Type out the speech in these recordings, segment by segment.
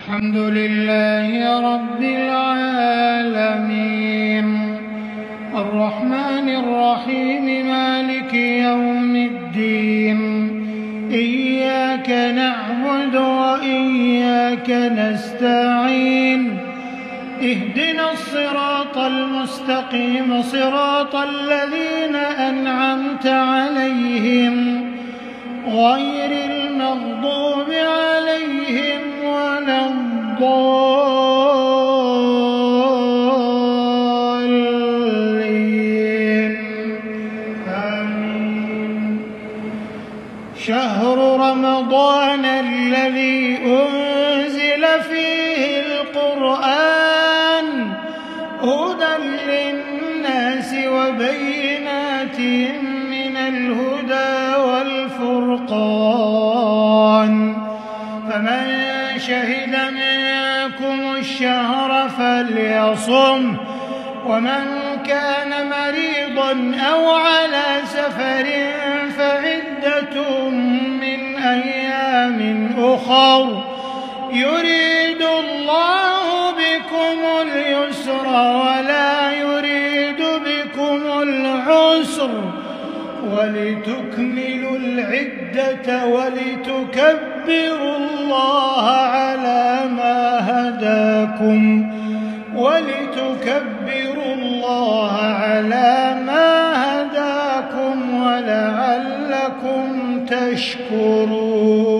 الحمد لله رب العالمين الرحمن الرحيم مالك يوم الدين إياك نعبد وإياك نستعين اهدنا الصراط المستقيم صراط الذين أنعمت عليهم غير المغضوب عليهم ولا الضالين آمين. شهر رمضان الذي أنزل فيه القرآن هدى للناس وبينات من الهدى والفرقان فمن شهد منكم الشهر فليصم ومن كان مريضا أو على سفر فعدة من أيام أخر يريد الله بكم اليسر ولا يريد بكم العسر ولتكملوا العدة ولتكبروا الله على ما هداكم ولعلكم تشكرون.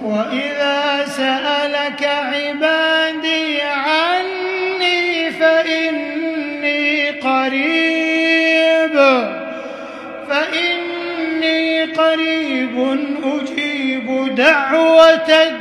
وإذا سألك عبادي عني فإني قريب أجيب دعوة